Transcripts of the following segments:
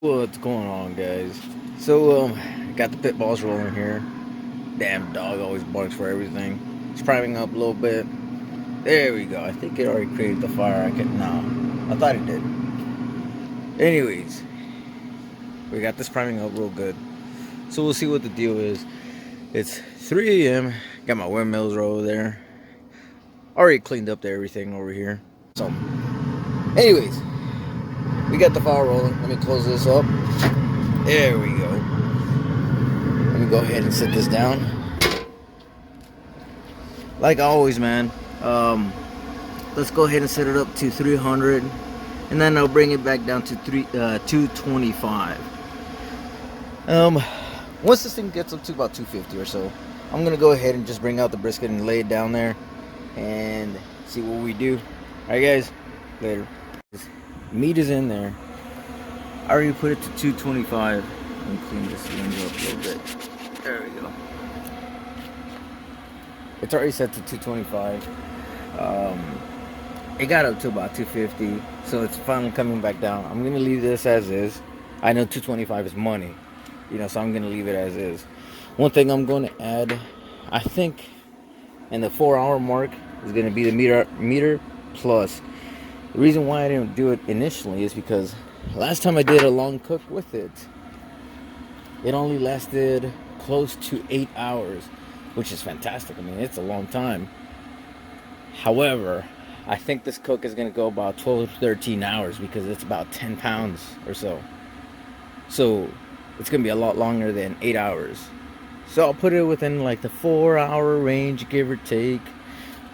What's going on, guys? So, got the pit balls rolling here. Damn dog always barks for everything. It's priming up a little bit. There we go. I think it already created the fire. No, I thought it did. Anyways, we got this priming up real good. So we'll see what the deal is. It's 3 a.m. Got my windmills over there. Already cleaned up everything over here. So, anyways, we got the fire rolling. Let me close this up. There we go. Let me go ahead and sit this down. Like always, man. Let's go ahead and set it up to 300, and then I'll bring it back down to 225. Once this thing gets up to about 250 or so, I'm gonna go ahead and just bring out the brisket and lay it down there, and see what we do. All right, guys. Later. Meat is in there. I already put it to 225. Let me clean this cylinder up a little bit. There we go. It's already set to 225. It got up to about 250, so it's finally coming back down. I'm gonna leave this as is. I know 225 is money, so I'm gonna leave it as is. One thing I'm going to add, I think, in the 4-hour mark is gonna be the meter plus. The reason why I didn't do it initially is because last time I did a long cook with it, it only lasted close to 8 hours, which is fantastic. I mean, it's a long time. However, I think this cook is going to go about 12 to 13 hours because it's about 10 pounds or so. So it's going to be a lot longer than 8 hours. So I'll put it within like the 4-hour range, give or take.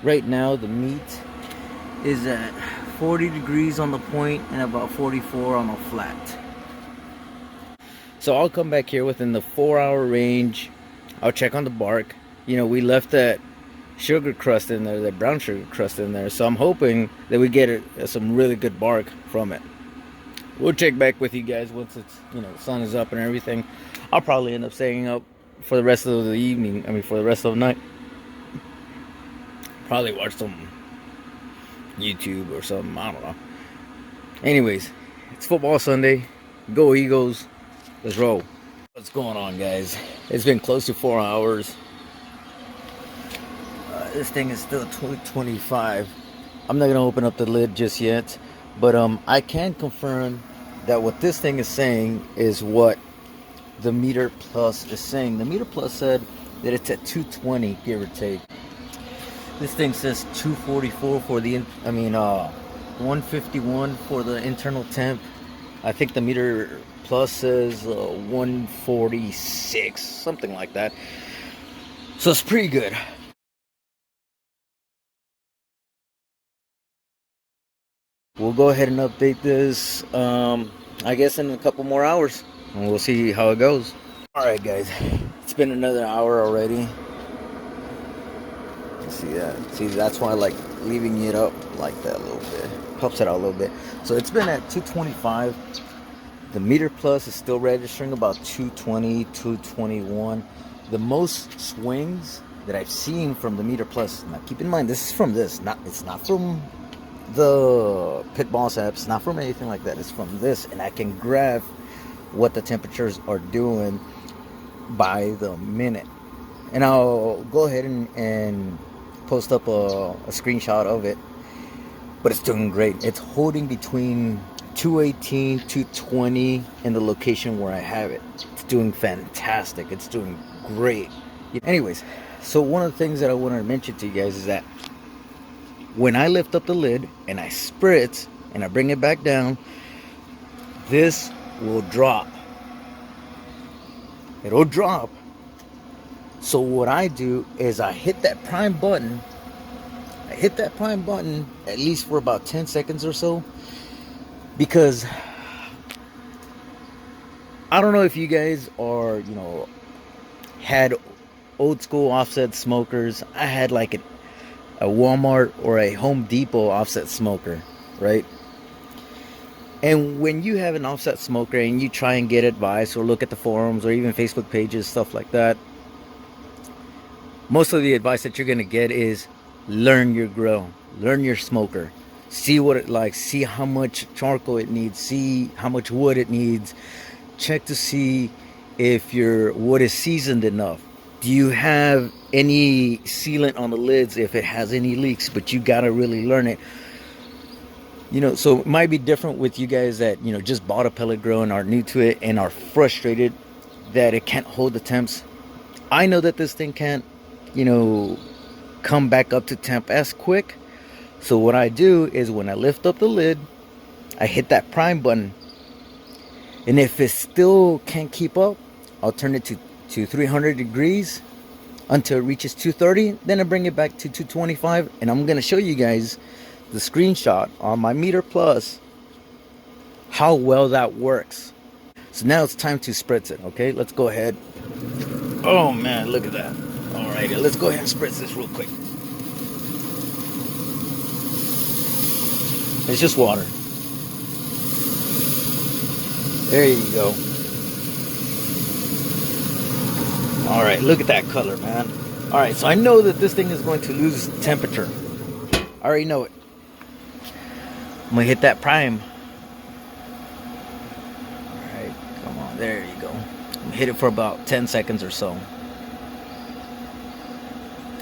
Right now, the meat is at 40 degrees on the point and about 44 on the flat. So I'll come back here within the 4-hour range. I'll check on the bark. We left that sugar crust in there, that brown sugar crust in there. So I'm hoping that we get some really good bark from it. We'll check back with you guys once it's, the sun is up and everything. I'll probably end up staying up for the rest of the evening. For the rest of the night. Probably watch some YouTube or something. I don't know. Anyways, it's football Sunday. Go Eagles. Let's roll. What's going on, guys? It's been close to 4 hours. This thing is still 225. I'm not gonna open up the lid just yet, but I can confirm that what this thing is saying is what the meter plus is saying. The meter plus said that it's at 220, give or take. This thing says 244 for the 151 for the internal temp. I think the meter plus says 146, something like that. So it's pretty good. We'll go ahead and update this, I guess, in a couple more hours, and we'll see how it goes. Alright, guys, it's been another hour already. See that? See, that's why I like leaving it up like that a little bit. Helps it out a little bit. So it's been at 225. The meter plus is still registering about 220, 221. The most swings that I've seen from the meter plus. Now, keep in mind, this is from this. It's not from the Pit Boss app. It's not from anything like that. It's from this, and I can graph what the temperatures are doing by the minute. And I'll go ahead and post up a screenshot of it. But it's doing great. It's holding between 218, 220 in the location where I have it. It's doing fantastic. It's doing great. Anyways, so one of the things that I wanted to mention to you guys is that when I lift up the lid and I spritz and I bring it back down, this will drop. It'll drop. So what I do is I hit that prime button. I hit that prime button at least for about 10 seconds or so. Because I don't know if you guys are, had old school offset smokers. I had like a Walmart or a Home Depot offset smoker, right? And when you have an offset smoker and you try and get advice or look at the forums or even Facebook pages, stuff like that, most of the advice that you're going to get is learn your grill, learn your smoker. see what it like, see how much charcoal it needs, see how much wood it needs, check to see if your wood is seasoned enough. Do you have any sealant on the lids if it has any leaks? But you gotta really learn it. So it might be different with you guys that just bought a pellet grill and are new to it and are frustrated that it can't hold the temps. I know that this thing can't come back up to temp as quick. So what I do is when I lift up the lid, I hit that prime button, and if it still can't keep up, I'll turn it to 300 degrees until it reaches 230. Then I bring it back to 225, and I'm gonna show you guys the screenshot on my Meter Plus how well that works. So now it's time to spritz it. Okay, let's go ahead. Oh man, look at that. Alrighty, let's go ahead and spritz this real quick. It's just water. There you go. Alright, look at that color, man. Alright, so I know that this thing is going to lose temperature. I already know it. I'm going to hit that prime. Alright, come on. There you go. I'm going to hit it for about 10 seconds or so.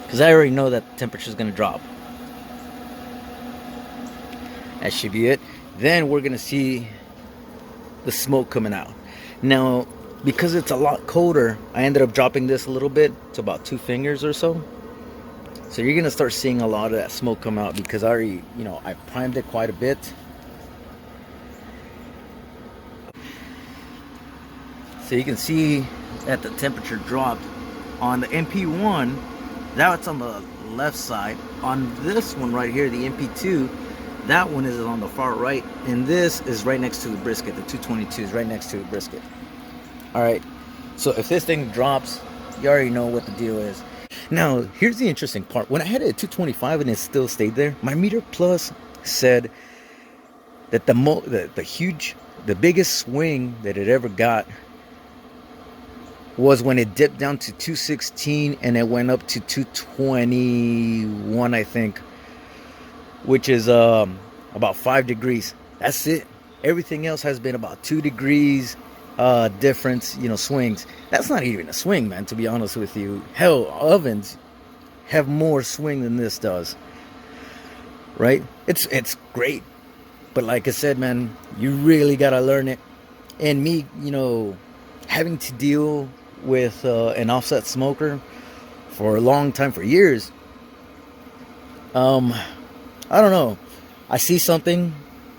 Because I already know that the temperature is going to drop. That should be it. Then we're going to see the smoke coming out. Now, because it's a lot colder, I ended up dropping this a little bit to about 2 fingers or so. So you're going to start seeing a lot of that smoke come out because I already, I primed it quite a bit. So you can see that the temperature dropped. On the MP1, that's on the left side. On this one right here, the MP2, that one is on the far right, and this is right next to the brisket. The 222 is right next to the brisket. Alright, so if this thing drops, you already know what the deal is. Now, here's the interesting part. When I had it at 225 and it still stayed there, my Meter Plus said that the biggest swing that it ever got was when it dipped down to 216 and it went up to 221, I think, which is about 5 degrees. That's it. Everything else has been about 2 degrees difference, swings. That's not even a swing, man, to be honest with you. Hell, ovens have more swing than this does, right? It's great, but like I said, man, you really gotta learn it. And me, having to deal with an offset smoker for a long time, for years, I don't know, I see something,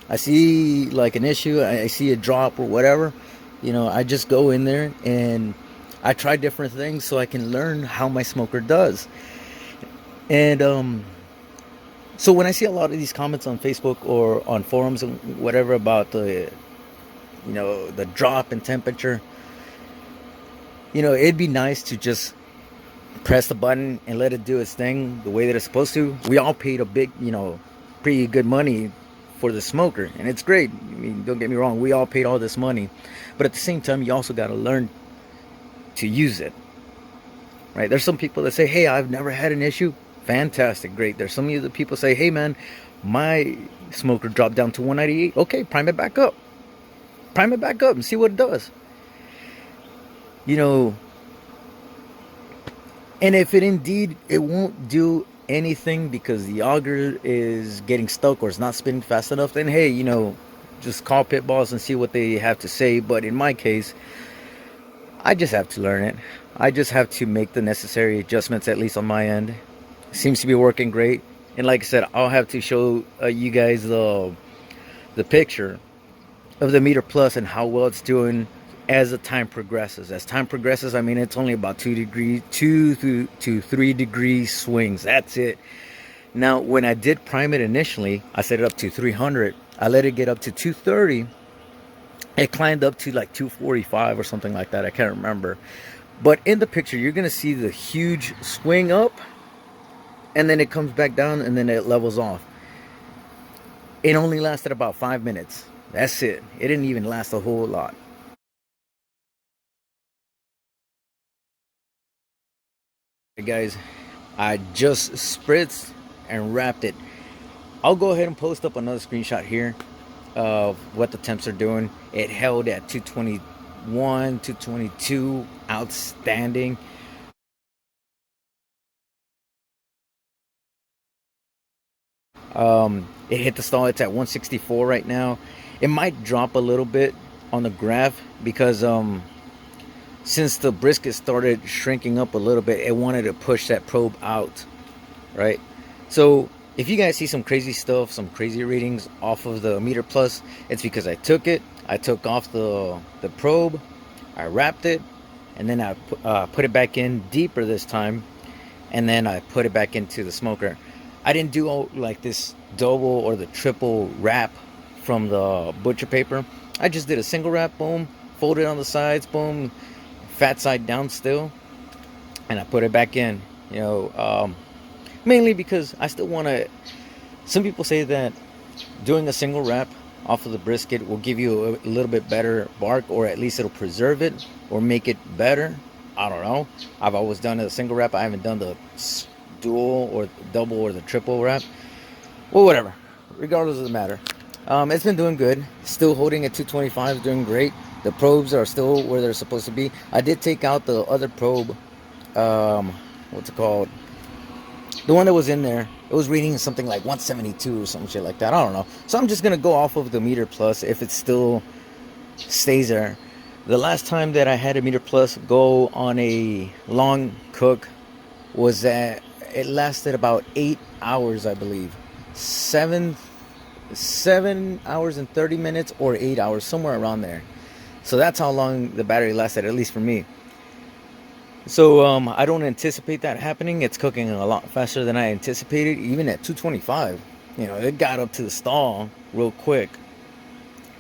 I see like an issue, I see a drop or whatever, I just go in there and I try different things so I can learn how my smoker does. And so when I see a lot of these comments on Facebook or on forums and whatever about the drop in temperature, it'd be nice to just press the button and let it do its thing the way that it's supposed to. We all paid a big, pretty good money for the smoker, and it's great. I mean, don't get me wrong, we all paid all this money, but at the same time, you also got to learn to use it, right? There's some people that say, hey, I've never had an issue. Fantastic, great. There's some of the people say, hey man, my smoker dropped down to 198. Okay, prime it back up and see what it does. And if it indeed, it won't do anything because the auger is getting stuck or it's not spinning fast enough, then hey, just call Pit Boss and see what they have to say. But in my case, I just have to learn it. I just have to make the necessary adjustments, at least on my end. It seems to be working great. And like I said, I'll have to show you guys the picture of the Meter Plus and how well it's doing as the time progresses. As time progresses, I mean, it's only about 2 to 3 degree swings. That's it. Now, when I did prime it initially, I set it up to 300. I let it get up to 230. It climbed up to like 245 or something like that. I can't remember. But in the picture, you're going to see the huge swing up, and then it comes back down, and then it levels off. It only lasted about 5 minutes. That's it. It didn't even last a whole lot. Hey guys, I just spritzed and wrapped it. I'll go ahead and post up another screenshot here of what the temps are doing. It held at 221, 222, outstanding. It hit the stall. It's at 164 right now. It might drop a little bit on the graph because since the brisket started shrinking up a little bit, it wanted to push that probe out, right? So if you guys see some crazy stuff, some crazy readings off of the meter plus, it's because I took off the probe, I wrapped it, and then I put it back in deeper this time, and then I put it back into the smoker. I didn't do like this double or the triple wrap from the butcher paper. I just did a single wrap, boom, folded on the sides, boom, fat side down still, and I put it back in. You know, mainly because I still want to. Some people say that doing a single wrap off of the brisket will give you a little bit better bark, or at least it'll preserve it or make it better. I don't know. I've always done a single wrap. I haven't done the dual or double or the triple wrap. Well, whatever. Regardless of the matter, it's been doing good. Still holding at 225, doing great. The probes are still where they're supposed to be. I did take out the other probe. What's it called? The one that was in there. It was reading something like 172 or some shit like that. I don't know. So I'm just gonna go off of the meter plus if it still stays there. The last time that I had a meter plus go on a long cook was that it lasted about 8 hours, I believe. 7 hours and 30 minutes or 8 hours, somewhere around there. So that's how long the battery lasted, at least for me. So I don't anticipate that happening. It's cooking a lot faster than I anticipated, even at 225. You know, it got up to the stall real quick.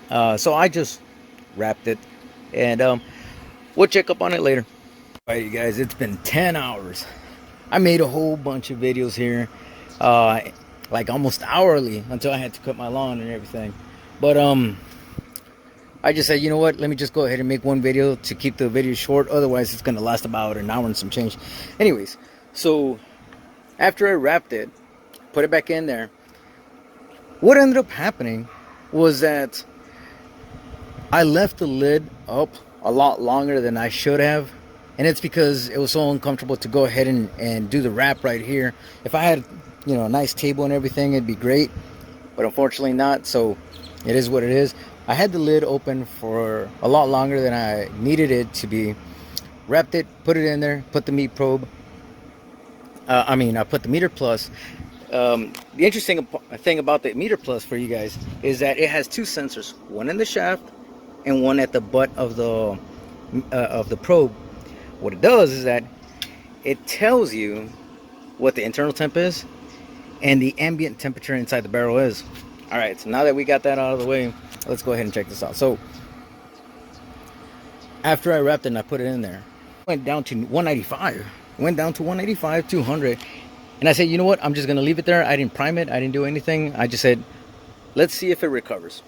So I just wrapped it, and we'll check up on it later. All right, you guys, it's been 10 hours. I made a whole bunch of videos here, like almost hourly, until I had to cut my lawn and everything. But I just said, you know what, let me just go ahead and make one video to keep the video short. Otherwise, it's going to last about an hour and some change. Anyways, so after I wrapped it, put it back in there, what ended up happening was that I left the lid up a lot longer than I should have. And it's because it was so uncomfortable to go ahead and do the wrap right here. If I had, you know, a nice table and everything, it'd be great. But unfortunately not, so it is what it is. I had the lid open for a lot longer than I needed it to be. Wrapped it, put it in there, put the meat probe. I put the meter plus. The interesting thing about the meter plus for you guys is that it has two sensors, one in the shaft and one at the butt of the probe. What it does is that it tells you what the internal temp is and the ambient temperature inside the barrel is. All right, so now that we got that out of the way, let's go ahead and check this out. So after I wrapped it and I put it in there, it went down to 195. Went down to 185, 200. And I said, you know what? I'm just going to leave it there. I didn't prime it. I didn't do anything. I just said, let's see if it recovers.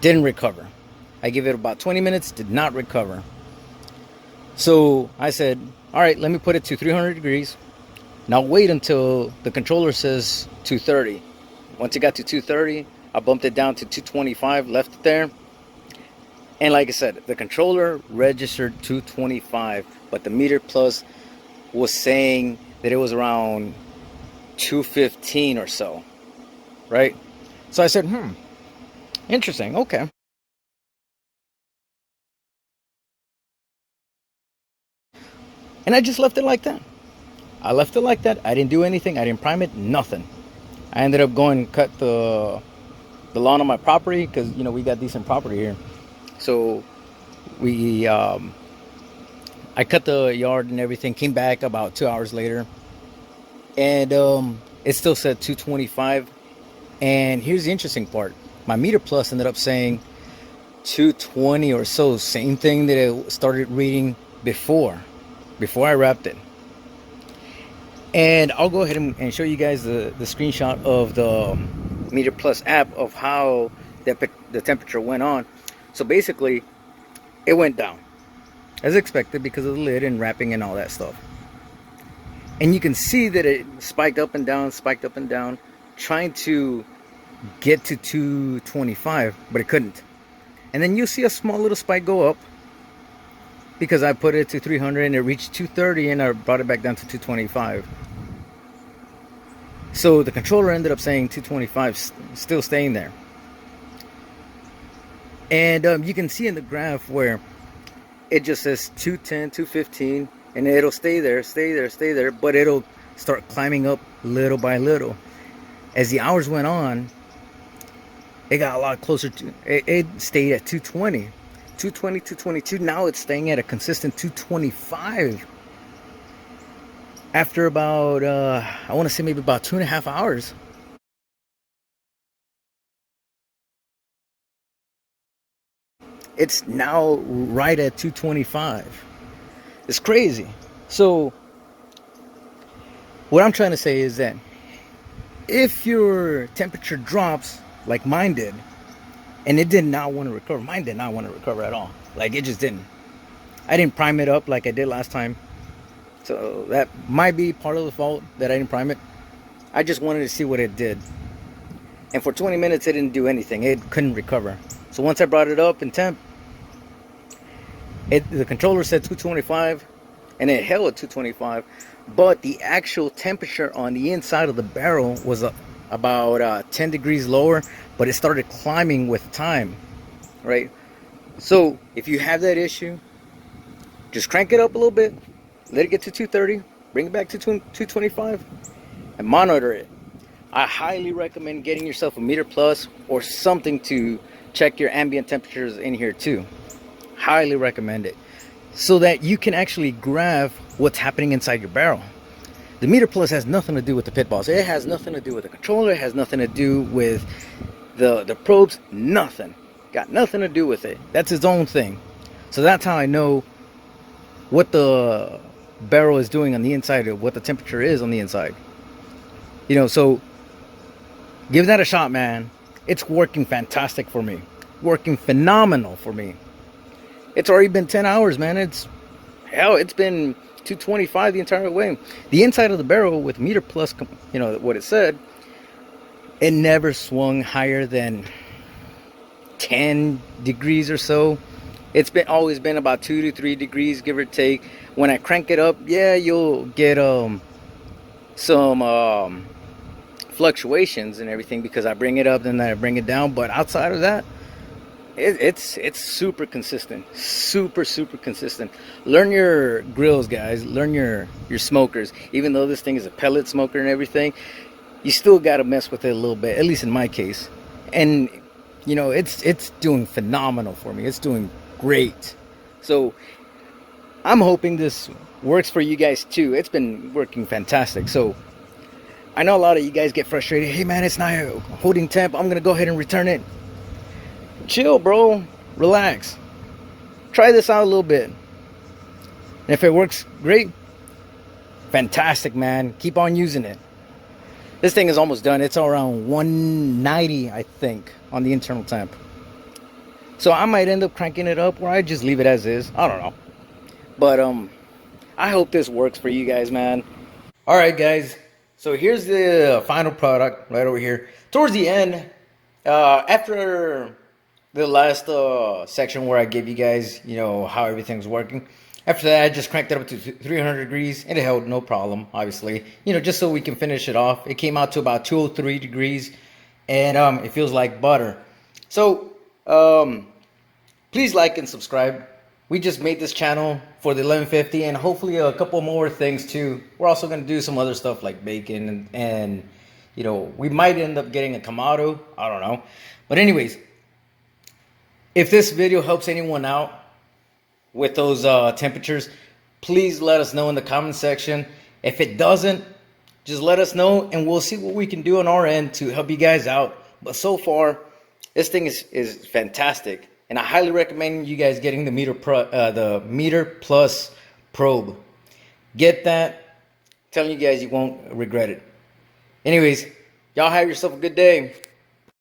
Didn't recover. I gave it about 20 minutes, did not recover. So I said, all right, let me put it to 300 degrees. Now wait until the controller says 230. Once it got to 230, I bumped it down to 225, left it there. And like I said, the controller registered 225, but the meter plus was saying that it was around 215 or so, right? So I said, interesting, okay. And I just left it like that. I left it like that. I didn't do anything. I didn't prime it, nothing. I ended up going and cut the lawn on my property because, you know, we got decent property here. So I cut the yard and everything, came back about 2 hours later, and it still said 225. And here's the interesting part. My meter plus ended up saying 220 or so, same thing that it started reading before I wrapped it. And I'll go ahead and show you guys the screenshot of the Meter Plus app of how the temperature went on. So basically, it went down as expected because of the lid and wrapping and all that stuff. And you can see that it spiked up and down, trying to get to 225, but it couldn't. And then you see a small little spike go up because I put it to 300 and it reached 230 and I brought it back down to 225. So the controller ended up saying 225, still staying there. And you can see in the graph where it just says 210, 215, and it'll stay there, stay there, stay there, but it'll start climbing up little by little. As the hours went on, it got a lot closer to, it stayed at 220, 220, 222. Now it's staying at a consistent 225. After about, I want to say maybe about 2.5 hours. It's now right at 225. It's crazy. So what I'm trying to say is that if your temperature drops like mine did, and it did not want to recover, mine did not want to recover at all. Like, it just didn't. I didn't prime it up like I did last time. So that might be part of the fault that I didn't prime it. I just wanted to see what it did. And for 20 minutes, it didn't do anything. It couldn't recover. So once I brought it up in temp, the controller said 225, and it held at 225. But the actual temperature on the inside of the barrel was about 10 degrees lower, but it started climbing with time, right? So if you have that issue, just crank it up a little bit, let it get to 230, bring it back to 225, and monitor it. I highly recommend getting yourself a meter plus or something to check your ambient temperatures in here too. Highly recommend it, so that you can actually graph what's happening inside your barrel. The meter plus has nothing to do with the pit boss. It has nothing to do with the controller. It has nothing to do with the probes. Nothing. Got nothing to do with it. That's its own thing. So that's how I know what the barrel is doing on the inside, or what the temperature is on the inside. You know, so give that a shot, man. It's working fantastic for me. Working phenomenal for me. It's already been 10 hours, man. It's been 225 the entire way. The inside of the barrel with meter plus, you know what it said, it never swung higher than 10 degrees or so. It's always been about 2 to 3 degrees, give or take. When I crank it up, yeah, you'll get some fluctuations and everything, because I bring it up and then I bring it down. But outside of that, it's super consistent. Super consistent. Learn your grills, guys. Learn your smokers. Even though this thing is a pellet smoker and everything, you still got to mess with it a little bit, at least in my case. And you know, it's doing phenomenal for me. It's doing great. So I'm hoping this works for you guys too. It's been working fantastic. So I know a lot of you guys get frustrated. Hey man, it's not holding temp. I'm gonna go ahead and return it. Chill, bro. Relax. Try this out a little bit. And if it works, great. Fantastic, man. Keep on using it. This thing is almost done. It's around 190, I think, on the internal temp. So I might end up cranking it up, or I just leave it as is. I don't know. But I hope this works for you guys, man. All right, guys. So here's the final product right over here. Towards the end, after the last section where I gave you guys, you know, how everything's working. After that, I just cranked it up to 300 degrees, and it held no problem, obviously. You know, just so we can finish it off. It came out to about 203 degrees, and it feels like butter. So, please like and subscribe. We just made this channel for the 1150, and hopefully a couple more things too. We're also going to do some other stuff like bacon, and you know, we might end up getting a Kamado. I don't know. But anyways, if this video helps anyone out with those temperatures, please let us know in the comment section. If it doesn't, just let us know, and we'll see what we can do on our end to help you guys out. But so far, this thing is fantastic, and I highly recommend you guys getting the meter plus probe. Get that. I'm telling you guys, you won't regret it. Anyways, y'all have yourself a good day.